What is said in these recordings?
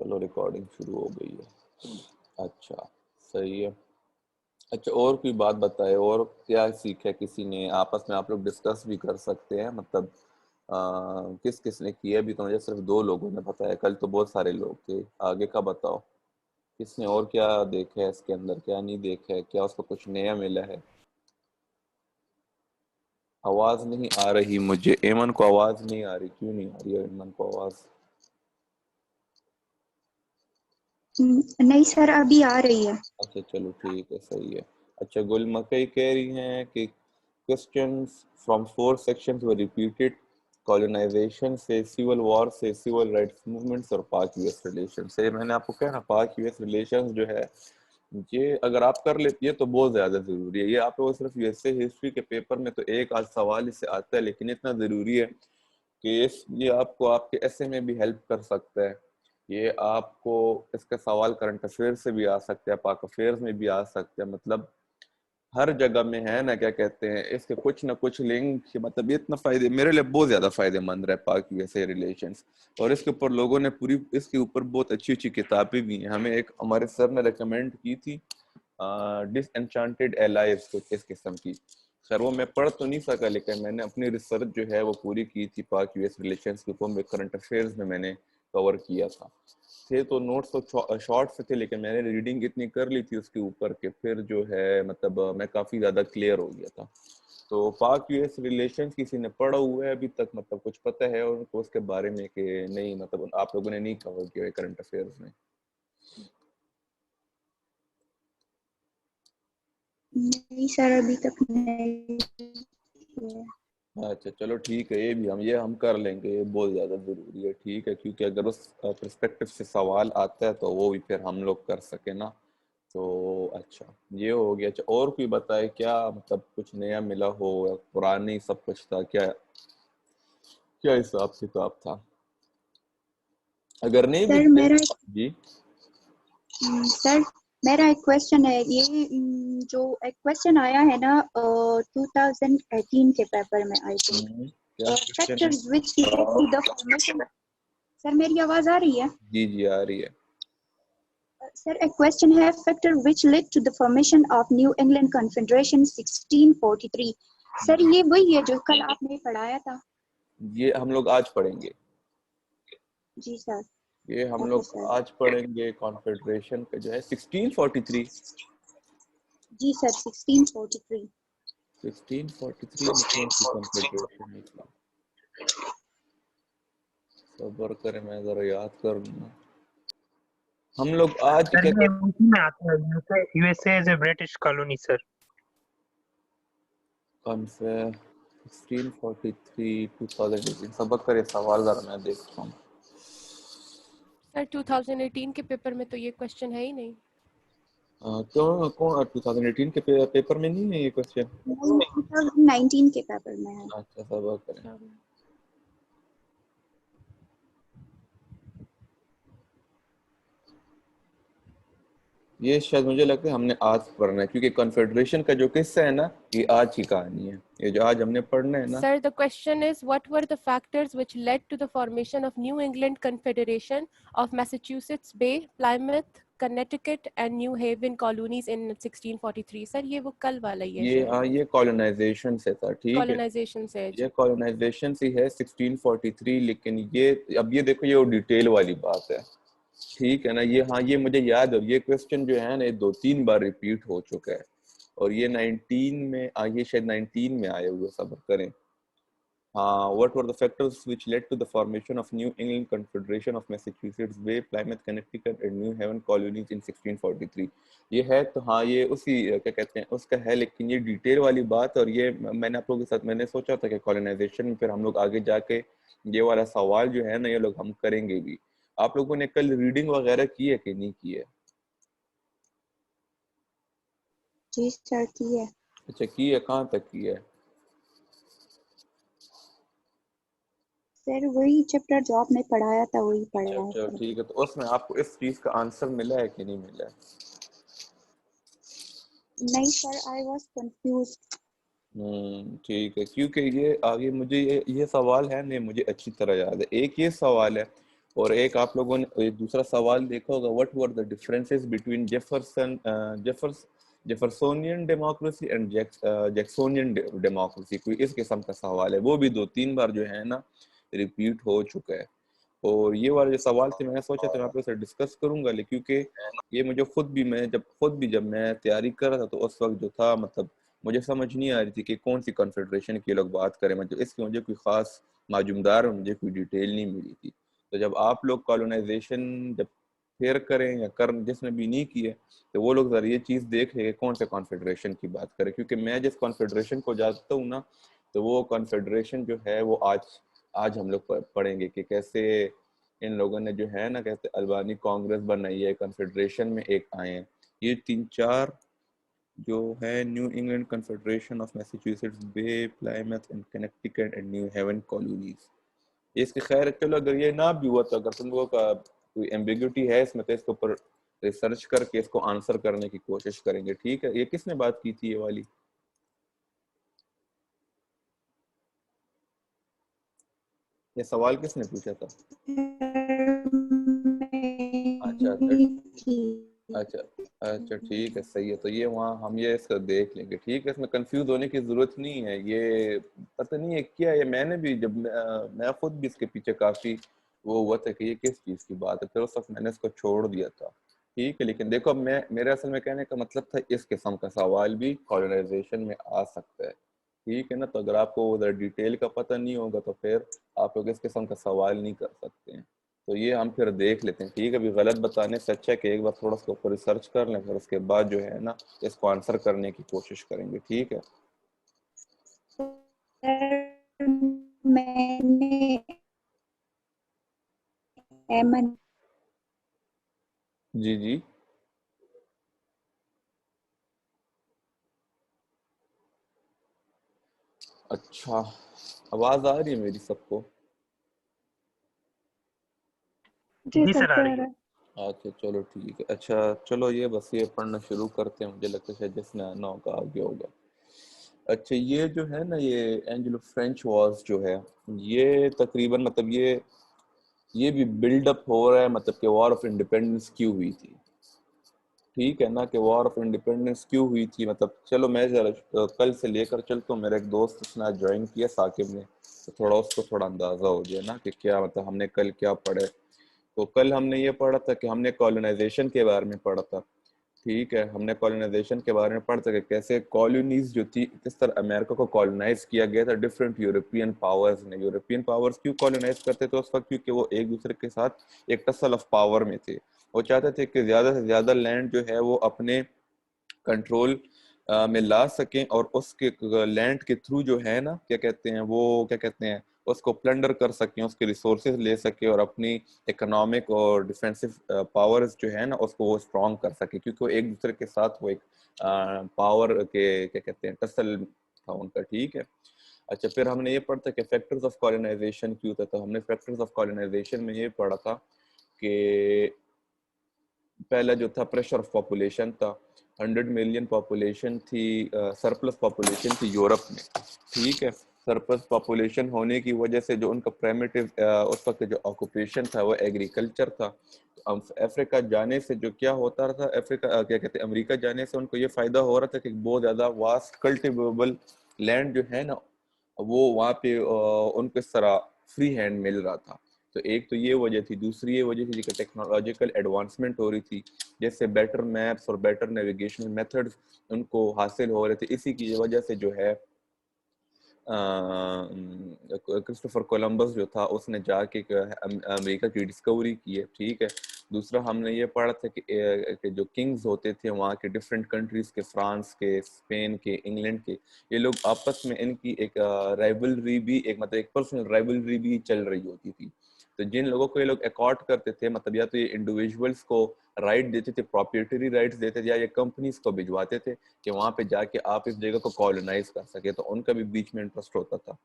चलो रिकॉर्डिंग शुरू हो गई है। अच्छा, सही है। अच्छा, और कोई बात बताए, और क्या सीखा किसी ने? आपस में आप लोग डिस्कस भी कर सकते हैं, मतलब किस किस ने किया? अभी तो मुझे सिर्फ 2 लोगों ने बताया, कल तो बहुत सारे लोग थे। आगे का बताओ, किसने और क्या देखा है इसके अंदर, क्या नहीं देखा है, क्या उसको कुछ नया मिला है? आवाज नहीं आ रही मुझे, एमन को आवाज नहीं आ रही। क्यों नहीं आ रही है एमन को आवाज? नहीं सर, अभी आ रही है। अच्छा चलो ठीक है, सही है। अच्छा, गुल मकई कह रही हैं कि questions from 4 sections were repeated. Colonisation से, सिविल वॉर से, सिविल राइट्स मूवमेंट्स और पाक यूएस रिलेशन से। मैंने आपको कहा ना, पाक यूएस रिलेशन जो है, ये अगर आप कर लेती है तो बहुत ज्यादा जरूरी है। ये आप लोग सिर्फ यूएसए हिस्ट्री के पेपर में तो एक आध सवाल इससे आता है, लेकिन इतना जरूरी है कि ये आपको आपके ऐसे में भी हेल्प कर सकता है। ये आपको इसका सवाल करंट अफेयर से भी आ सकता है, पाक अफेयर्स में भी आ सकता है, मतलब हर जगह में है ना, क्या कहते हैं इसके कुछ ना कुछ लिंक। मतलब ये इतना फायदे, मेरे लिए बहुत ज्यादा फायदेमंद रहा पाक यूएसए रिलेशंस। और इसके ऊपर लोगों ने पूरी, इसके ऊपर बहुत अच्छी अच्छी किताबें भी हैं। हमें एक हमारे सर ने रिकमेंड की थी, डिसएन्चांटेड एलाइज कुछ इस किस्म की। खैर वो मैं पढ़ तो नहीं सका, लेकिन मैंने अपनी रिसर्च जो है वो पूरी की थी पाक यूएस रिलेशंस के ऊपर। करंट अफेयर्स में मैंने कवर किया था। थे तो नोट्स तो शॉर्ट से थे, लेकिन मैंने रीडिंग इतनी कर ली थी उसके ऊपर के फिर जो है मतलब मैं काफी ज्यादा क्लियर हो गया था। तो पाक यूएस रिलेशंस किसी ने पढ़ा हुआ है अभी तक, मतलब कुछ पता है उनको उसके बारे में कि नहीं? मतलब आप लोगों ने नहीं कवर किया है करंट अफेयर्स में? नहीं सर, अभी तक नहीं किया। अच्छा चलो ठीक है, ये हम कर लेंगे, ये बहुत ज़्यादा ज़रूरी है। ठीक है, क्योंकि अगर उस पर्सपेक्टिव से सवाल आता है तो वो भी फिर हम लोग कर सके ना। तो अच्छा, ये हो गया। अच्छा, और कोई बताए क्या, मतलब कुछ नया मिला हो या पुरानी सब कुछ था क्या? क्या हिसाब किताब था? अगर नहीं भी सर थे। मेरा जी। सर मेरा एक क्वेश्चन है। ये जो एक क्वेश्चन आया है ना 2018 के पेपर में, आई थिंक, क्या क्वेश्चन है? Factors which led to the formation. Sir मेरी आवाज आ रही है? जी जी आ रही है। सर एक क्वेश्चन है, factor which led to the formation of New England confederation 1643। Sir ये वही है जो कल आपने पढ़ाया था? ये हम लोग आज पढ़ेंगे। जी सर। ये हम ओके लोग सर। आज पढ़ेंगे कॉन्फेडरेशन का जो है 1643। जी सर, 1643। 1643 में कौन सी कॉन्फेडरेशन निकला? सबर करें, मैं जरा याद कर लूँ। हम लोग आज सर क्या ये कहते उसी में आता है, USA is a British colony sir. हैं? 1643 2018। सबर करें, सवाल जरा मैं देखता हूँ। सर 2018 के पेपर में तो ये क्वेश्चन है ही नहीं। क्यों, कौन 2018 के पेपर में नहीं है ये क्वेश्चन? 2019 के पेपर में है। अच्छा, सबर करें। अच्छा, ये शायद मुझे लगता है हमने आज पढ़ना है, क्योंकि कॉन्फेडरेशन का जो किस्सा है ना, ये आज की कहानी है। ये जो आज हमने पढ़ना है ना। Sir, the question is, what were the factors which led to the formation of New England Confederation of Massachusetts Bay, Plymouth, Connecticut and New Haven colonies in 1643? Sir, ये वो कल वाला ही है शायद। ये कॉलोनाइजेशन से था, ठीक है। Colonization से है ये जी। कॉलोनाइजेशन से है 1643, लेकिन ये अब ये देखो, ये वो डिटेल वाली बात है, ठीक है ना। ये हाँ, ये मुझे याद है। ये क्वेश्चन जो है ना, ये 2-3 बार रिपीट हो चुका है। और ये 19 में ये शायद 19 में आए हुए, सब्र करें। हाँ, what were the factors which led to the formation of New England Confederation of Massachusetts Bay, Plymouth, Connecticut and New Haven colonies in 1643? ये है तो हाँ, ये उसी क्या कहते हैं उसका है, लेकिन ये डिटेल वाली बात। और ये मैंने आप लोगों के साथ मैंने सोचा था कि कॉलोनाइजेशन में फिर हम लोग आगे जाके ये वाला सवाल जो है ना, ये लोग हम करेंगे भी। आप लोगों ने कल रीडिंग वगैरह की है कि नहीं की है? जी सर, की है। अच्छा, की है। कहाँ तक की है? सर वही चैप्टर जो आपने पढ़ाया था वही पढ़ा है चलो सर। ठीक है। तो उसमें आपको इस चीज का आंसर मिला है कि नहीं मिला है? नहीं सर, आई वाज कंफ्यूज्ड। ठीक है, क्योंकि ये आगे मुझे ये सवाल है नहीं, मुझे अच्छी तरह याद है। एक ये सवाल है, और एक आप लोगों ने एक दूसरा सवाल देखा होगा, what were the differences between Jeffersonian democracy and Jacksonian democracy, कोई इस किस्म का सवाल है, वो भी 2-3 बार जो है ना रिपीट हो चुका है। और ये वाले जो सवाल थे मैंने सोचा था मैं आप लोग से डिस्कस करूंगा, लेकिन क्योंकि ये मुझे जब मैं तैयारी कर रहा था तो उस वक्त जो था मतलब मुझे समझ नहीं आ रही थी कि कौन सी कॉन्फेडरेशन की लोग बात करें, मतलब इसकी मुझे कोई खास मालूमदार और मुझे कोई डिटेल नहीं मिली थी। तो जब आप लोग कॉलोनाइजेशन जब फेयर करें या कर जिसने भी नहीं किए तो वो लोग जरा ये चीज़ देख ले कौन से कॉन्फेडरेशन की बात करें, क्योंकि मैं जिस कॉन्फेडरेशन को जानता हूँ ना तो वो कॉन्फेडरेशन जो है वो आज आज हम लोग पढ़ेंगे कि कैसे इन लोगों ने जो है ना कहते अल्बानी कांग्रेस बनाई है, कॉन्फेडरेशन में एक आए हैं। ये 3-4 जो है New England confederation of Massachusetts Bay, Plymouth and Connecticut and New Haven colonies. इसके खैर चलो अगर ये ना भी हुआ तो अगर तुम लोगों का कोई एम्बिग्यूटी है इसमें तो इसके ऊपर रिसर्च करके इसको आंसर करने की कोशिश करेंगे। ठीक है, ये किसने बात की थी ये वाली? ये सवाल किसने पूछा था? अच्छा अच्छा अच्छा अच्छा ठीक है, सही है। तो ये वहाँ हम ये इसका देख लेंगे। ठीक है, इसमें कंफ्यूज होने की जरूरत नहीं है। ये पता नहीं है क्या, ये मैंने भी जब मैं खुद भी इसके पीछे काफी वो हुआ था कि ये किस चीज की बात है, फिर उस वक्त मैंने इसको छोड़ दिया था। ठीक है, लेकिन देखो अब मैं मेरे असल में कहने का मतलब था इस किस्म का सवाल भी कॉलोनाइजेशन में आ सकता है। ठीक है ना, तो अगर आपको उधर डिटेल का पता नहीं होगा तो फिर आप लोग इस किस्म का सवाल नहीं कर सकते हैं। तो ये हम फिर देख लेते हैं। ठीक है, अभी गलत बताने से अच्छा है कि एक बार थोड़ा सा ऊपर रिसर्च कर लें, फिर उसके बाद जो है ना इसको आंसर करने की कोशिश करेंगे। ठीक है, सर मैंने एमन जी जी। अच्छा, आवाज आ रही है मेरी सबको? जी जी सर सर, आ रही है। अच्छा चलो ठीक है। अच्छा चलो ये बस ये पढ़ना शुरू करते हैं, मुझे लगता है शायद जिसने आना होगा आगे होगा। अच्छा ये जो है ना ये एंग्लो फ्रेंच वॉर्स जो है ये तकरीबन मतलब ये भी बिल्डअप हो रहा है, मतलब कि वॉर ऑफ इंडिपेंडेंस क्यों हुई थी। ठीक है ना, कि वॉर ऑफ इंडिपेंडेंस क्यों हुई थी, मतलब चलो मैं जरा कल से लेकर चलता हूँ। मेरा एक दोस्त उसने आज ज्वाइन किया साकिब ने, तो थोड़ा उसको थोड़ा अंदाजा हो गया ना कि क्या मतलब हमने कल क्या पढ़े। तो कल हमने ये पढ़ा था कि हमने कॉलोनाइजेशन के बारे में पढ़ा था। ठीक है, हमने कॉलोनाइजेशन के बारे में पढ़ सके कैसे कॉलोनीज जो थी किस तरह अमेरिका को कॉलोनाइज किया गया था डिफरेंट यूरोपियन पावर्स ने। यूरोपियन पावर्स क्यों कॉलोनाइज करते थे उस वक्त? क्योंकि वो एक दूसरे के साथ एक टसल ऑफ पावर में थे। वो चाहते थे कि ज्यादा से ज्यादा लैंड जो है वो अपने कंट्रोल में ला सकें और उसके लैंड के थ्रू जो है ना क्या कहते हैं वो क्या कहते हैं उसको प्लंडर कर सकें, उसके रिसोर्सेज ले सके और अपनी इकोनॉमिक और डिफेंसिव पावर्स जो है ना उसको वो स्ट्रॉन्ग कर सके, क्योंकि वो एक दूसरे के साथ वो एक पावर के क्या कहते हैं टसल था उनका। ठीक है, अच्छा फिर हमने ये पढ़ा था कि फैक्टर्स ऑफ कॉलोनाइजेशन क्यों था। तो हमने फैक्टर्स ऑफ कॉलोनाइजेशन में ये पढ़ा था कि पहला जो था प्रेशर ऑफ पॉपुलेशन था। 100 मिलियन पॉपुलेशन थी, सरप्लस पॉपुलेशन थी यूरोप में। ठीक है, सरप्लस पॉपुलेशन होने की वजह से जो उनका प्राइमेटिव उस वक्त जो ऑक्यूपेशन था वो एग्रीकल्चर था। तो अफ्रीका जाने से जो क्या होता था, अफ्रीका क्या कहते हैं अमेरिका जाने से उनको ये फायदा हो रहा था कि बहुत ज्यादा वास्ट कल्टिवेबल लैंड जो है ना वो वहाँ पे उनको इस तरह फ्री हैंड मिल रहा था। तो एक तो ये वजह थी, दूसरी ये वजह थी कि टेक्नोलॉजिकल एडवांसमेंट हो रही थी, जैसे बेटर मैप्स और बेटर नेविगेशनल मेथड्स उनको हासिल हो रहे थे। इसी की वजह से जो है क्रिस्टोफर कोलंबस जो था उसने जाके अमेरिका की डिस्कवरी की है। ठीक है, दूसरा हमने ये पढ़ा था कि जो किंग्स होते थे वहाँ के डिफरेंट कंट्रीज के, फ्रांस के, स्पेन के, इंग्लैंड के, ये लोग आपस में इनकी एक राइवलरी भी एक मतलब एक पर्सनल राइवलरी भी चल रही होती थी। तो जिन लोगों को ये लोग एकॉर्ड करते थे, मतलब या तो ये इंडिविजुअल्स को राइट देते थे, प्रॉपर्टी राइट्स देते थे, या ये कंपनीज को भिजवाते थे कि वहां पे जाके आप इस जगह को कॉलोनाइज कर सके, तो उनका भी बीच में इंटरेस्ट होता था।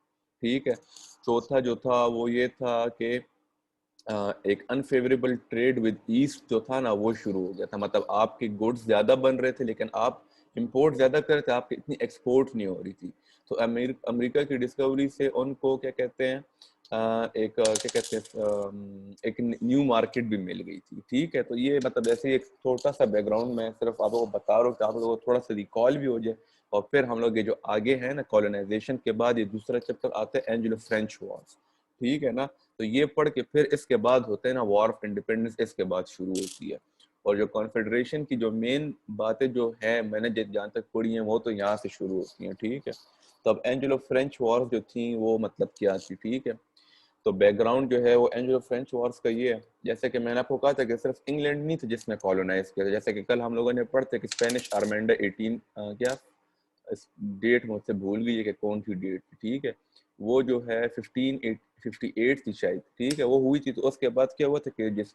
ठीक है, चौथा जो था वो ये था कि एक अनफेवरेबल ट्रेड विद ईस्ट जो था ना वो शुरू हो गया था। मतलब आपके गुड्स ज्यादा बन रहे थे लेकिन आप इंपोर्ट ज्यादा कर रहे थे, आपकी इतनी एक्सपोर्ट नहीं हो रही थी। तो अमेरिका की डिस्कवरी से उनको क्या कहते हैं एक क्या कहते हैं एक न्यू मार्केट भी मिल गई थी। ठीक है, तो ये मतलब ऐसे ही एक छोटा सा बैकग्राउंड मैं सिर्फ आपको बता रहा हूँ कि आप लोगों को थोड़ा सा रिकॉल भी हो जाए। और फिर हम लोग ये जो आगे है ना कॉलोनाइजेशन के बाद ये दूसरा चैप्टर आता है एंग्लो फ्रेंच वॉर्स। ठीक है ना, तो ये पढ़ के फिर इसके बाद होते हैं ना वॉर ऑफ इंडिपेंडेंस, इसके बाद शुरू होती है। और जो कॉन्फेडरेशन की जो मेन बातें जो है मैंने जहाँ तक पढ़ी हैं वो तो यहाँ से शुरू होती हैं। ठीक है, तो अब एंग्लो फ्रेंच वॉर्स जो थी वो मतलब क्या थी। ठीक है, तो बैकग्राउंड जो है वो एंग्लो फ्रेंच वॉर्स का ये है, जैसे कि मैंने आपको कहा था कि सिर्फ इंग्लैंड नहीं था जिसने कॉलोनाइज किया था। जैसे कि कल हम लोगों ने पढ़ते कि स्पेनिश आर्मेंडा 18 क्या इस डेट मुझसे भूल गई है कि कौन सी डेट थी। ठीक है, वो जो है 1558 थी शायद। ठीक है, वो हुई थी। तो उसके बाद क्या हुआ था कि जिस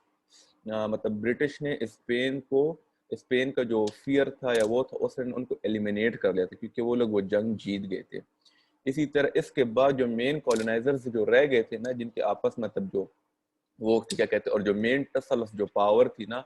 मतलब ब्रिटिश ने स्पेन का जो फियर था या वो था उसने उनको एलिमिनेट कर लिया था, क्योंकि वो लोग वो जंग जीत गए थे। इसी तरह इसके बाद जो मेन कॉलोनाइजर्स जो रह गए थे ना, जिनके आपस में मतलब जो वो क्या कहते हैं, और जो मेन टसल जो पावर थी ना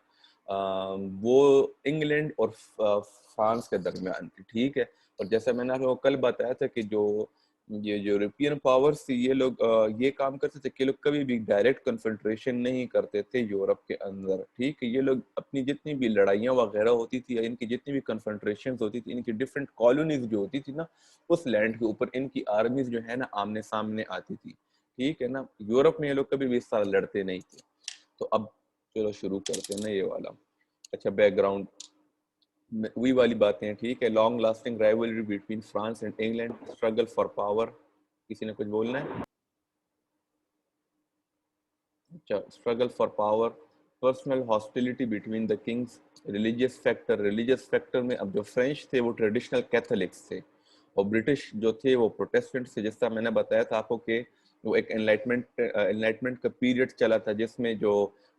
वो इंग्लैंड और फ्रांस के दरमियान थी। ठीक है, और जैसे मैंने आपको कल बताया था कि जो ये यूरोपियन पावर्स थी ये लोग ये काम करते थे कि लोग कभी भी डायरेक्ट कन्फ्रंट्रेशन नहीं करते थे यूरोप के अंदर। ठीक है, ये लोग अपनी जितनी भी लड़ाइयाँ वगैरह होती थी या इनकी जितनी भी कन्फ्रंट्रेशन होती थी, इनकी डिफरेंट कॉलोनीज जो होती थी ना उस लैंड के ऊपर इनकी आर्मीज जो है ना आमने सामने आती थी। ठीक है ना, यूरोप में ये लोग कभी भी इस तरह लड़ते नहीं थे। तो अब चलो शुरू करते हैं ना ये वाला। अच्छा, बैकग्राउंड वही वाली बातें हैं। ठीक है, long lasting rivalry between France and England, struggle for power. किसी ने कुछ बोलना है? अच्छा, struggle for power, personal hostility between the Kings, religious factor में अब जो फ्रेंच थे वो ट्रेडिशनल कैथोलिक्स थे और ब्रिटिश जो थे वो प्रोटेस्टेंट थे। जिस तरह मैंने बताया था आपको कि वो एक एनलाइटमेंट का पीरियड चला था जिसमें जो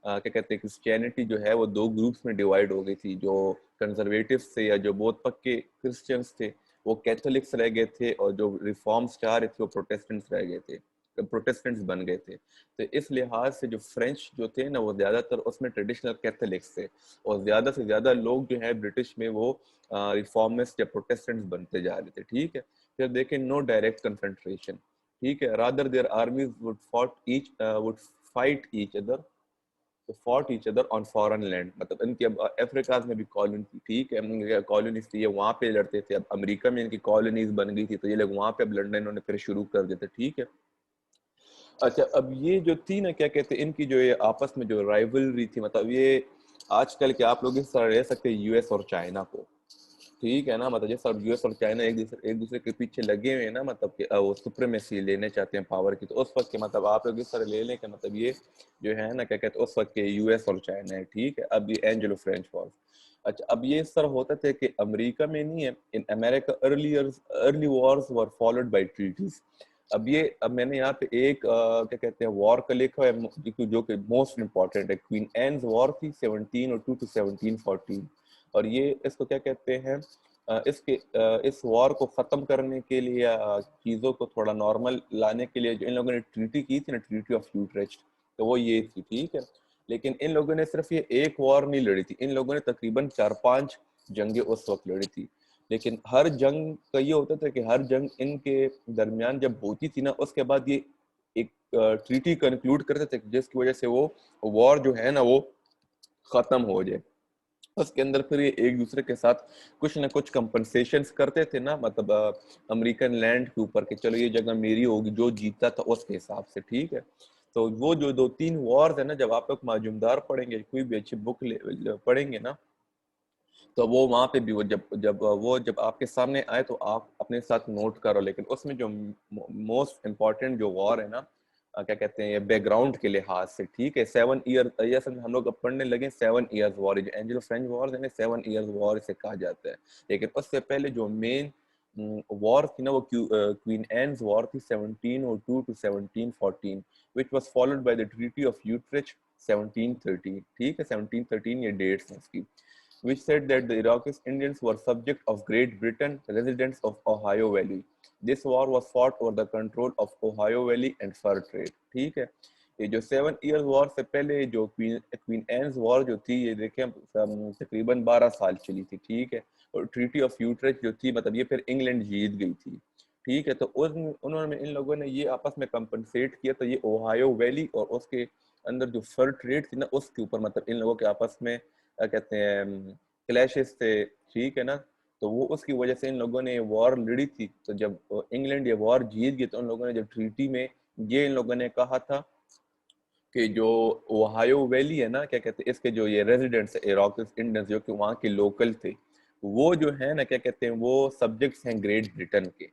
क्या कहते हैं क्रिश्चियनिटी जो है वो दो ग्रुप्स में डिवाइड हो गई थी। जो कंजर्वेटिव्स थे या जो बहुत पक्के क्रिश्चियंस थे वो कैथोलिक्स रह गए थे, और जो रिफॉर्म्स चाह रहे थे वो प्रोटेस्टेंट्स रह गए थे, प्रोटेस्टेंट्स बन गए थे। तो इस लिहाज से जो फ्रेंच जो थे ना वो ज्यादातर उसमें ट्रेडिशनल कैथोलिक्स थे, और ज्यादा से ज्यादा लोग जो है ब्रिटिश में वो रिफॉर्मिस्ट या प्रोटेस्टेंट्स बनते जा रहे थे। ठीक है, फिर देखें नो डायरेक्ट कन्फ्रंट्रेशन। ठीक है, rather their armies would fight each other, तो fought each other on foreign land. मतलब इनकी अब अफ्रीका में भी कॉलोनी थी। ठीक है, कॉलोनीज थी, ये वहाँ पे लड़ते थे। अब अमेरिका में इनकी कॉलोनीज बन गई थी तो ये लोग वहाँ पे अब लड़ना इन्होंने फिर शुरू कर दिया था। ठीक है, अच्छा, अब ये जो थी ना क्या कहते हैं इनकी जो ये आपस में जो राइवलरी थी, मतलब ये आजकल के आप लोग इस तरह रह सकते हैं यूएस और चाइना को। ठीक है ना, मतलब जैसे अब यूएस और चाइना एक दूसरे के पीछे लगे हुए हैं ना, मतलब कि वो सुप्रीमेसी लेने चाहते हैं पावर की। तो उस वक्त के मतलब आप लोग इस तरह ले लें कि मतलब ये जो है ना क्या कहते हैं उस वक्त के यूएस और चाइना है। ठीक है, अब ये एंग्लो फ्रेंच वॉर। अच्छा, अब ये इस तरह होता था कि अमेरिका में नहीं है, in America early wars were followed by treaties. अब मैंने यहाँ पे एक क्या कहते हैं वॉर का लिखा है जो कि मोस्ट इंपॉर्टेंट है। क्वीन एन्स वॉर थी 1702 to 1714, और ये इसको क्या कहते हैं इस वॉर को खत्म करने के लिए या चीजों को थोड़ा नॉर्मल लाने के लिए जो इन लोगों ने ट्रीटी की थी ना, ट्रीटी ऑफ यूट्रेस्ट, तो वो ये थी। ठीक है, लेकिन इन लोगों ने सिर्फ ये एक वॉर नहीं लड़ी थी, इन लोगों ने तकरीबन 4-5 जंगें उस वक्त लड़ी थी। लेकिन हर जंग का ये होता था कि हर जंग इनके दरमियान जब होती थी ना उसके बाद ये एक ट्रीटी कंक्लूड करते थे जिसकी वजह से वो वॉर जो है ना वो खत्म हो जाए। उसके अंदर फिर ये एक दूसरे के साथ कुछ ना कुछ कंपनसेशंस करते थे ना, मतलब अमेरिकन लैंड के ऊपर कि चलो ये जगह मेरी होगी, जो जीता था उसके हिसाब से। ठीक है, तो वो जो 2-3 वॉर्स है ना, जब आप लोग माजूमदार पढ़ेंगे कोई भी अच्छी बुक पढ़ेंगे ना, तो वो वहां पे भी वो जब आपके सामने आए तो आप अपने साथ नोट करो। लेकिन उसमें जो मोस्ट इम्पोर्टेंट जो वॉर है ना क्या कहते हैं ये बैकग्राउंड के लिहाज से। ठीक है, 7 ईयर ये सब हम लोग अब पढ़ने लगे। 7 ईयर्स वॉर जो एंग्लो फ्रेंच वॉर है ना 7 ईयर्स वॉर इसे कहा जाता है। लेकिन उससे पहले जो मेन वॉर थी ना वो क्वीन एन्स वॉर थी 1702 to 1714, which was followed by the Treaty of Utrecht 1713। ठीक है, 1713 ये डेट्स हैं इसकी, which said that the Iraqi Indians were subject of Great Britain, residents of Ohio Valley. This war was fought over the control of Ohio Valley and fur trade. ठीक है, ये जो 7 year war से पहले जो queen एन्स war जो थी ये देखें तकरीबन 12 साल चली थी। ठीक है, और ट्रीटी ऑफ यूट्रेक्ट जो थी मतलब ये फिर इंग्लैंड जीत गई थी। ठीक है। तो उन्होंने इन लोगों ने ये आपस में कंपनसेट किया, तो ये ओहायो वैली और उसके अंदर जो फर ट्रेड थी ना उसके ऊपर, मतलब इन लोगों के आपस में क्या कहते हैं क्लैशेस थे, ठीक है ना। तो वो उसकी वजह से इन लोगों ने वॉर लड़ी थी। तो जब इंग्लैंड ये वॉर जीत गई तो उन लोगों ने जब ट्रीटी में ये इन लोगों ने कहा था कि जो ओहायो वैली है ना, क्या कहते हैं इसके जो ये रेजिडेंट्स इराकिस इंडियंस जो कि वहाँ के लोकल थे, वो जो है ना क्या कहते हैं वो सब्जेक्ट्स हैं ग्रेट ब्रिटेन के,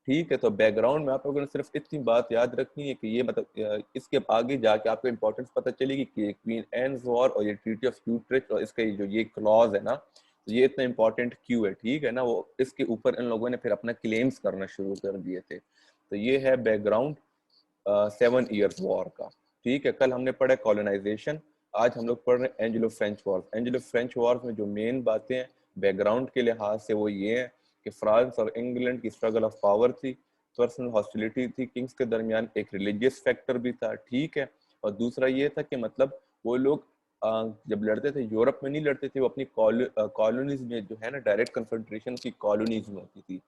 ठीक है। तो बैकग्राउंड में आप लोगों ने सिर्फ इतनी बात याद रखनी है कि ये मतलब इसके आगे जाके आपको इंपॉर्टेंस पता चलेगी कि क्वीन एन्स वॉर और ये ट्रीटी ऑफ यूट्रेक्ट और इसका जो ये क्लॉज है ना, तो ये इतना इंपॉर्टेंट क्यों है, ठीक है ना। वो इसके ऊपर इन लोगों ने फिर अपना क्लेम्स करना शुरू कर दिए थे। तो ये है बैकग्राउंड 7 ईयर्स वॉर का, ठीक है। कल हमने पढ़ा कॉलोनाइजेशन, आज हम लोग पढ़ रहे हैं Anglo French war. Anglo French war में जो मेन बातें हैं बैकग्राउंड के लिहाज से वो ये है कि फ्रांस और इंग्लैंड की स्ट्रगल ऑफ पावर थी, पर्सनल हॉस्टिलिटी थी किंग्स के दरमियान, एक रिलीजियस फैक्टर भी था, ठीक है। और दूसरा ये था कि मतलब वो लोग जब लड़ते थे यूरोप में नहीं लड़ते थे, वो अपनी कॉलोनीज में जो है ना डायरेक्ट कन्फेडरेशन की कॉलोनीज में होती थी।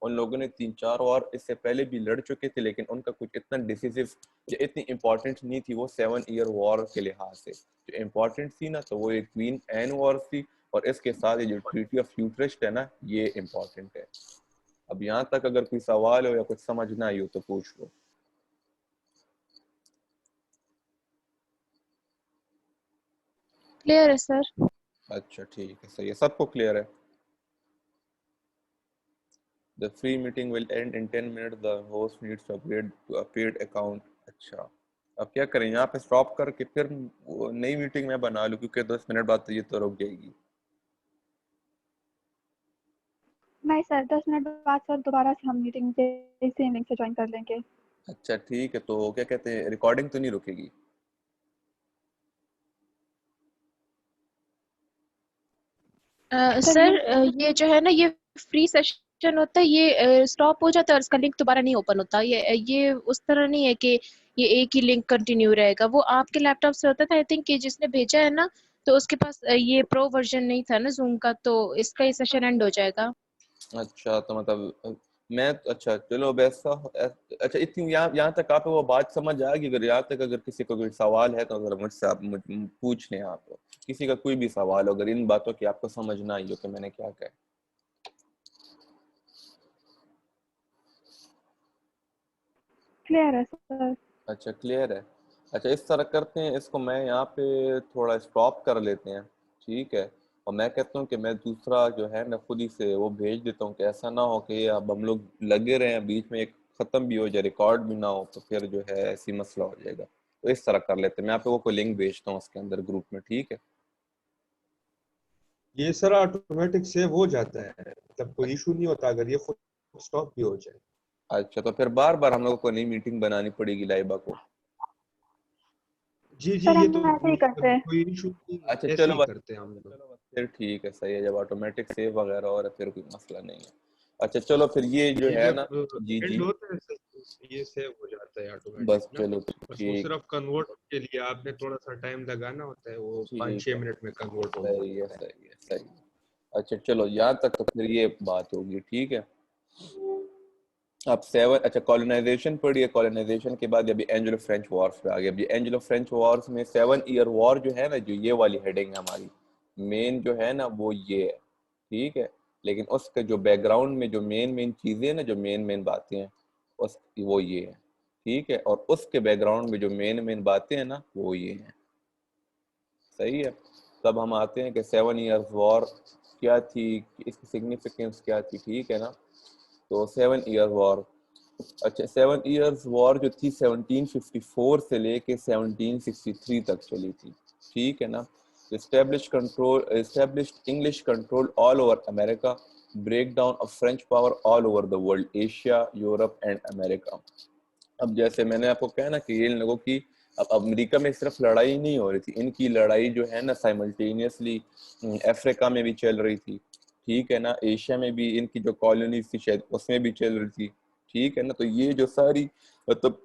उन लोगों ने 3-4 वॉर इससे पहले भी लड़ चुके थे, लेकिन उनका कुछ इतना डिसिसिव या इतनी इंपॉर्टेंट नहीं थी वो 7 ईयर वॉर के लिहाज से। जो इम्पोर्टेंट थी ना तो वो एक क्वीन एन वॉर थी, और इसके साथ ये जो ट्रीटी ऑफ यूट्रेक्ट है ना ये इम्पोर्टेंट है। अब यहाँ तक अगर कोई सवाल हो या कुछ समझ ना आई हो तो पूछ लो। क्लियर है सर। अच्छा ठीक है, सही है, सबको क्लियर है। The free meeting will end in 10 minutes. The host needs to upgrade to a paid account. अच्छा, अब क्या करें, यहाँ पे स्टॉप करके फिर नई मीटिंग में बना लूँ, क्योंकि 10 मिनट बाद तो ये तो रुक जाएगी। नहीं सर, 10 मिनट बाद सर दोबारा से हम मीटिंग सेम लिंक से ज्वाइन कर लेंगे। अच्छा ठीक है, तो क्या कहते हैं रिकॉर्डिंग तो नहीं रुकेगी? सर ये जो है ना ये फ्री सेशन होता है, ये स्टॉप हो जाता है और इसका लिंक दोबारा नहीं ओपन होता। ये उस तरह नहीं है कि ये एक ही लिंक कंटिन्यू रहेगा। वो आपके लैपटॉप से होता था आई थिंक, कि जिसने भेजा है ना तो उसके पास ये प्रो वर्जन नहीं था ना जूम का, तो इसका ये सेशन एंड हो जाएगा। अच्छा तो मतलब मैं, अच्छा चलो वैसा, अच्छा इतनी यहाँ तक आप वो बात समझ आ गई? अगर यहाँ तक अगर किसी को कोई सवाल है तो अगर मुझसे आप पूछ लें, आप किसी का कोई भी सवाल हो अगर इन बातों की आपको समझ ना आई हो कि मैंने क्या कहा। क्लियर है सर। अच्छा क्लियर है। अच्छा इस तरह करते हैं, इसको मैं यहाँ पे थोड़ा स्टॉप कर लेते हैं, ठीक है। और मैं कहता हूँ कि मैं दूसरा जो है मैं खुद ही से वो भेज देता हूँ, कि ऐसा ना हो कि अब हम लोग लगे रहे हैं बीच में एक ख़त्म भी हो जाए रिकॉर्ड भी ना हो, तो फिर जो है ऐसी मसला हो जाएगा। तो इस तरह कर लेते हैं, मैं आप लोगों को लिंक भेजता हूँ उसके अंदर ग्रुप में, ठीक है। ये सर ऑटोमेटिक सेव हो जाता है, मतलब कोई इशू नहीं होता अगर ये फुल स्टॉप भी हो जाए। अच्छा तो फिर बार बार हम लोगों को नई मीटिंग बनानी पड़ेगी लाइबा को? जी जी, सर ये हम तो ऐसे ही करते हैं। कोई इशू नहीं, अच्छा ऐसे चलो ही बस, करते हैं हम लोग। चलो बस फिर ठीक है, सही है। जब ऑटोमेटिक सेव वगैरह हो रहा है फिर कोई मसला नहीं है। अच्छा चलो फिर ये जो ये है ना, जब जी एंड जी, होता है सर, ये सेव हो जाता है ऑटोमेटिक बस ना। चलो बस वो ठीक, सिर्फ कन्वर्ट के लिए आपने थोड़ा सा टाइम लगाना होता है, वो ठीक 5-6 है, मिनट में कन्वर्ट हो सही है जाता है। सही है सही है। अच्छा चलो यहाँ तक तो फिर ये बात होगी, ठीक है। अब 7, अच्छा कॉलोनाइजेशन पढ़िए, कॉलोनाइजेशन के बाद अभी एंग्लो फ्रेंच वॉर्स पे आ गए। अभी एंग्लो फ्रेंच वॉर्स में 7 ईयर वॉर जो है ना, जो ये वाली हेडिंग है हमारी मेन जो है ना वो ये है, ठीक है। लेकिन उसके जो बैकग्राउंड में जो मेन मेन चीजें हैं ना, जो मेन मेन बातें हैं उस वो ये है, ठीक है। और उसके बैकग्राउंड में जो मेन मेन बातें हैं ना वो ये हैं, सही है। तब हम आते हैं कि 7 ईयर्स वॉर क्या थी, इसकी सिग्निफिकेंस क्या थी, ठीक है ना। तो 7 ईयर वॉर, अच्छा 7 ईयर्स वॉर जो थी 1754 से लेके 1763 तक चली थी, ठीक है ना। established English control all over America, breakdown of French power all over the world, Asia, Europe and America। अब जैसे मैंने आपको कहा ना कि इन लोगों की अब अमेरिका में सिर्फ लड़ाई नहीं हो रही थी, इनकी लड़ाई जो है ना साइमल्टेनियसली अफ्रीका में भी चल रही थी, ठीक है ना। एशिया में भी इनकी जो कॉलोनीज थी शायद उसमें भी चल रही थी, ठीक है ना। तो ये जो सारी मतलब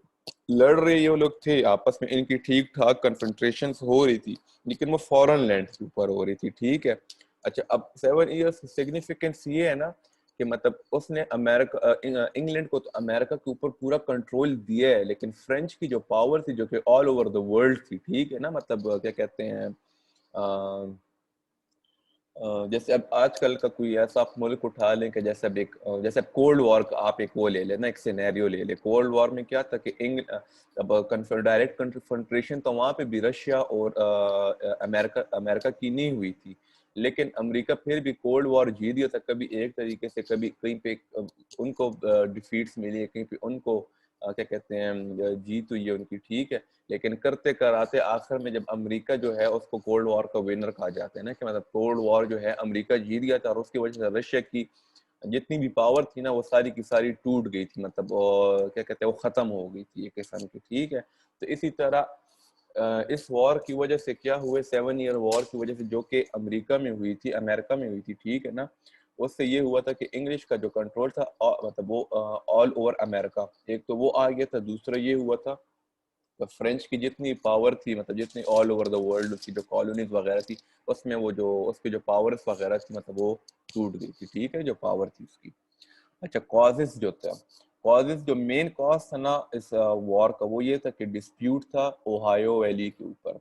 लड़ रहे ये लोग थे आपस में, इनकी ठीक ठाक कन्फ्रंट्रेशन हो रही थी, लेकिन वो फॉरेन लैंड के ऊपर हो रही थी, ठीक है। अच्छा अब 7 ईयर्स की सिग्निफिकेंस ये है ना कि मतलब उसने अमेरिका इंग्लैंड को तो अमेरिका के ऊपर पूरा कंट्रोल दिया है, लेकिन फ्रेंच की जो पावर थी जो कि ऑल ओवर द वर्ल्ड थी, ठीक है ना, मतलब क्या कहते हैं जैसे अब आजकल का कोई ऐसा आप मुल्क उठा लें कि जैसे अब एक जैसे कोल्ड वॉर का आप एक वो ले लेना, एक सिनेरियो ले ले। कोल्ड वॉर में क्या था कि अब डायरेक्ट कन्फ्रंटेशन तो वहाँ पे भी रशिया और अमेरिका अमेरिका की नहीं हुई थी, लेकिन अमेरिका फिर भी कोल्ड वॉर जीत गया था, कभी एक तरीके से, कभी कहीं पे उनको डिफीट्स मिली है, कहीं पे उनको क्या कहते हैं जीत हुई है उनकी, ठीक है। लेकिन करते कराते आखिर में जब अमेरिका जो है उसको कोल्ड वॉर का विनर कहा जाता है ना, कि मतलब कोल्ड वॉर जो है अमेरिका जीत गया था और उसकी वजह से रशिया की जितनी भी पावर थी ना वो सारी की सारी टूट गई थी, मतलब क्या कहते हैं वो खत्म हो गई थी एक किस्म की, ठीक है। तो इसी तरह इस वॉर की वजह से क्या हुए, 7 ईयर वॉर की वजह से जो कि अमेरिका में हुई थी, अमेरिका में हुई थी, ठीक है ना, उससे ये हुआ था कि इंग्लिश का जो कंट्रोल था मतलब वो ऑल ओवर अमेरिका, एक तो वो आ गया था, दूसरा ये हुआ था तो फ्रेंच की जितनी पावर थी, मतलब जितनी ऑल ओवर द वर्ल्ड उसकी जो कॉलोनीज वगैरह थी, उसमें वो जो उसकी जो पावर्स वगैरह थी मतलब वो टूट गई थी, ठीक है, जो पावर थी उसकी। अच्छा, कॉजेस जो था, कॉजेस जो मेन कॉज था ना इस वॉर का वो ये था कि डिस्प्यूट था ओहायो वैली के ऊपर,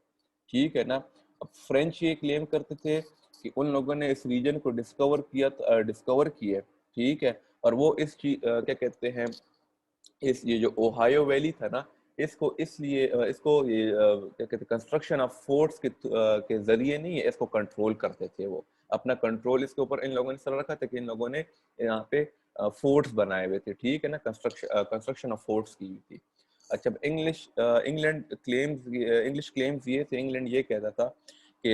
ठीक है ना। अब फ्रेंच ये क्लेम करते थे कि उन लोगों ने इस रीजन को डिस्कवर किया, ठीक है, और वो इस क्या कहते हैं इस ये जो ओहायो वैली था ना, इसको इसलिए इसको ये क्या कहते हैं कंस्ट्रक्शन ऑफ फोर्ट्स के जरिए नहीं है, इसको कंट्रोल करते थे वो, अपना कंट्रोल इसके ऊपर इन लोगों ने सर रखा था कि इन लोगों ने यहाँ पे फोर्ट्स बनाए हुए थे, ठीक है ना, कंस्ट्रक्शन ऑफ फोर्ट्स की हुई थी। अच्छा, इंग्लिश क्लेम्स ये थे, इंग्लैंड ये कहता था कि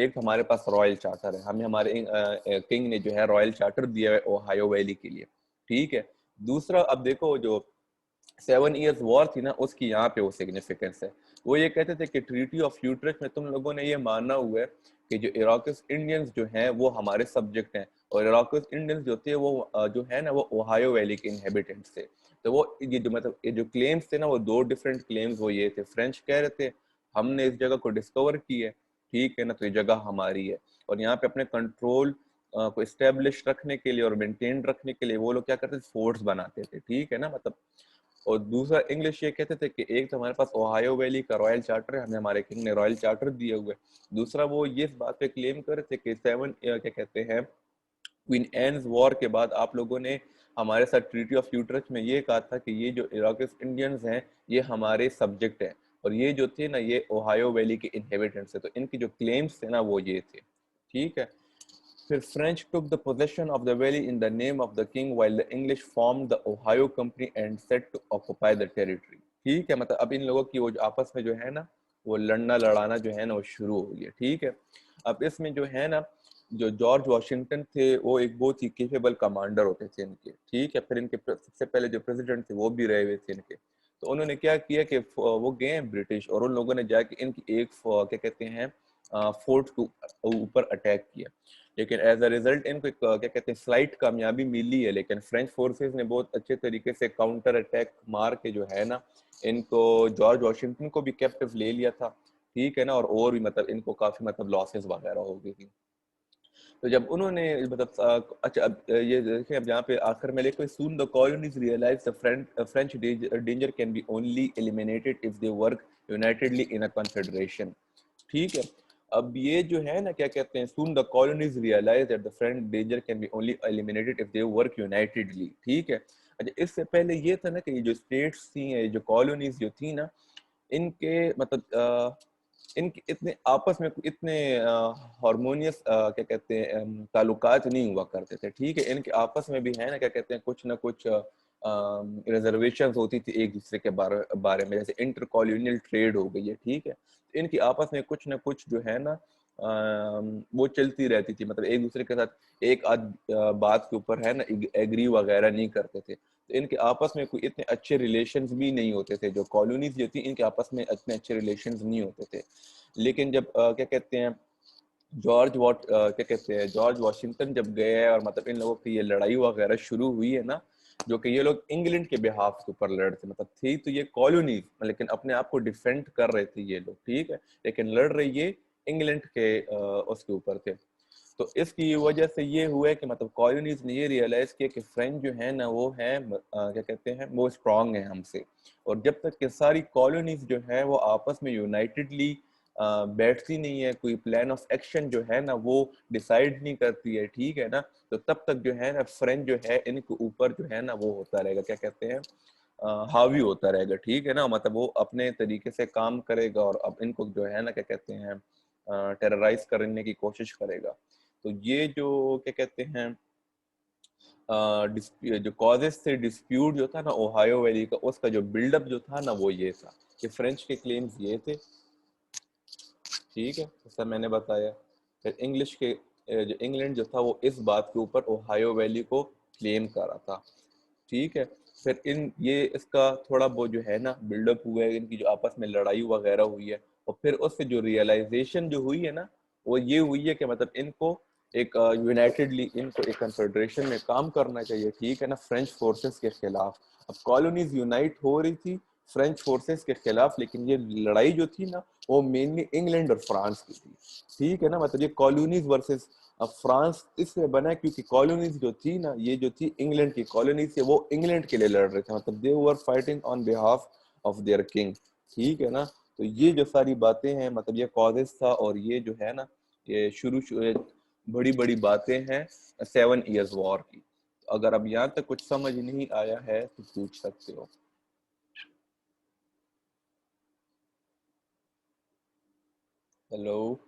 एक हमारे पास रॉयल चार्टर है, हमें हमारे किंग ने जो है रॉयल चार्टर दिया है ओहायो वैली के लिए, ठीक है। दूसरा, अब देखो जो 7 ईयर्स वॉर थी ना उसकी यहाँ पे वो सिग्निफिकेंस है, वो ये कहते थे कि ट्रीटी ऑफ यूट्रेक्ट में तुम लोगों ने ये माना हुआ है कि जो इराकिस इंडियंस जो हैं वो हमारे सब्जेक्ट हैं, और इराकिस इंडियंस जो थे वो जो है ना वो ओहायो वैली के इनहेबिटेंट्स थे। तो वो ये जो मतलब ये जो क्लेम्स थे ना वो दो डिफरेंट क्लेम्स वो ये थे, फ्रेंच कह रहे थे हमने इस जगह को डिस्कवर की है, ठीक है ना, तो ये जगह हमारी है, और यहाँ पे अपने कंट्रोल को इस्टेब्लिश रखने के लिए और मेंटेन रखने के लिए वो लोग क्या करते थे, फोर्ट्स बनाते थे, ठीक है ना, मतलब। और दूसरा इंग्लिश ये कहते थे कि एक तो हमारे पास ओहायो वैली का रॉयल चार्टर है, हमें हमारे किंग ने रॉयल चार्टर दिए हुए, दूसरा वो ये इस बात पे क्लेम कर रहे थे कि क्या कहते हैं क्वीन एन्स वॉर के बाद आप लोगों ने हमारे साथ ट्रीटी ऑफ यूट्रेक्ट में ये कहा था कि ये जो इराकिस इंडियंस हैं ये हमारे सब्जेक्ट हैं, और ये जो थे ना ये ओहायो वैली के इनहेबिटेंट्स थे, तो इनके जो क्लेम्स थे ना वो ये थे, ठीक है। फिर French took the possession of the valley in the name of the king while the English formed the Ohio Company and set to occupy the territory, ठीक है। मतलब अब इन लोगों की वो आपस में जो है ना वो लड़ना लड़ाना जो है ना वो शुरू हो गया, ठीक है। अब इसमें जो है ना जो जॉर्ज वॉशिंगटन थे वो एक बहुत ही केपेबल कमांडर होते थे इनके, ठीक है। फिर इनके सबसे पहले जो प्रेसिडेंट थे वो भी रहे हुए थे इनके, तो उन्होंने क्या किया कि वो गए ब्रिटिश और उन लोगों ने जाके इनकी एक क्या कहते हैं फोर्ट के ऊपर अटैक किया, लेकिन एज अ रिजल्ट इनको क्या कहते हैं स्लाइट कामयाबी मिली है, लेकिन फ्रेंच फोर्सेस ने बहुत अच्छे तरीके से काउंटर अटैक मार के जो है ना इनको जॉर्ज वॉशिंगटन को भी कैप्टिव ले लिया था, ठीक है ना, और भी मतलब इनको काफी मतलब लॉसेस वगैरह हो गई थी। तो जब उन्होंने मतलब अच्छा अब ये देखें अब यहाँ पे आखिर में लिखो soon the colonies realise the French danger can be only eliminated if they work unitedly in a confederation, ठीक है। अब ये जो है ना क्या कहते हैं soon the colonies realise that the French danger can be only eliminated if they work unitedly, ठीक है। अच्छा, इससे पहले ये था ना कि ये जो स्टेट्स थी ये जो कॉलोनीज जो थी ना इनके मतलब इनके इतने आपस में इतने हारमोनियस क्या कहते हैं ताल्लुकात नहीं हुआ करते थे, ठीक है। इनके आपस में भी है ना क्या कहते हैं कुछ ना कुछ रिजर्वेशंस होती थी एक दूसरे के बारे में, जैसे इंटर कॉलोनियल ट्रेड हो गई है, ठीक है। तो इनकी आपस में कुछ ना कुछ जो है ना वो चलती रहती थी, मतलब एक दूसरे के साथ एक आध बात के ऊपर है ना एग्री वगैरह नहीं करते थे, तो इनके आपस में कोई इतने अच्छे रिलेशंस भी नहीं होते थे, जो कॉलोनीज जो थी इनके आपस में इतने अच्छे रिलेशंस नहीं होते थे। लेकिन जब क्या कहते हैं क्या कहते हैं जॉर्ज वॉशिंगटन जब गए हैं और मतलब इन लोगों की ये लड़ाई वगैरह शुरू हुई है ना, जो कि ये लोग इंग्लैंड के बिहाफ के ऊपर लड़ रहे थे, मतलब थी तो ये कॉलोनीज लेकिन अपने आप को डिफेंड कर रहे थे ये लोग, ठीक है, लेकिन लड़ रहे ये इंग्लैंड के उसके ऊपर थे। तो इसकी वजह से ये हुआ है कि मतलब कॉलोनीज ने ये रियलाइज किया कि फ्रेंच जो है ना वो है क्या कहते हैं वो स्ट्रांग है हमसे, और जब तक कि सारी कॉलोनीज जो है वो आपस में यूनाइटेडली बैठती नहीं है, कोई प्लान ऑफ एक्शन जो है ना वो डिसाइड नहीं करती है, ठीक है ना, तो तब तक जो है ना फ्रेंच जो है इनके ऊपर जो है ना वो होता रहेगा, क्या कहते हैं हावी होता रहेगा, ठीक है ना, मतलब वो अपने तरीके से काम करेगा और अब इनको जो है ना क्या कहते हैं टेरराइज करने की कोशिश करेगा। तो ये जो क्या कहते हैं जो कॉजेस थे डिस्प्यूट जो था ना ओहायो वैली का, उसका जो बिल्डअप जो था ना वो ये था कि फ्रेंच के क्लेम्स ये थे, ठीक है, जैसा मैंने बताया। फिर इंग्लिश के जो इंग्लैंड जो था वो इस बात के ऊपर ओहायो वैली को क्लेम कर रहा था, ठीक है। फिर ये इसका थोड़ा बहुत जो है ना बिल्डअप हुआ है, इनकी जो आपस में लड़ाई वगैरह हुई है, और फिर उससे जो रियलाइजेशन जो हुई है ना वो ये हुई है कि मतलब इनको एक यूनाइटेडली इनको एक कन्फेडरेशन में काम करना चाहिए, ठीक है ना, फ्रेंच फोर्सेस के खिलाफ। अब कॉलोनीज यूनाइट हो रही थी फ्रेंच फोर्सेस के खिलाफ, लेकिन ये लड़ाई जो थी ना वो मेनली इंग्लैंड और फ्रांस की थी, ठीक है ना, मतलब ये कॉलोनीज वर्सेस अब फ्रांस इसलिए बना क्योंकि कॉलोनीज जो थी ना ये जो थी इंग्लैंड की कॉलोनीज थी, वो इंग्लैंड के लिए लड़ रहे थे, मतलब they were fighting on behalf of their king, ठीक है ना। तो ये जो सारी बातें हैं मतलब ये कॉजेस था, और ये जो है ना ये बड़ी बड़ी बातें हैं 7 Years वॉर की। अगर अब यहाँ तक कुछ समझ नहीं आया है तो पूछ सकते हो। हेलो।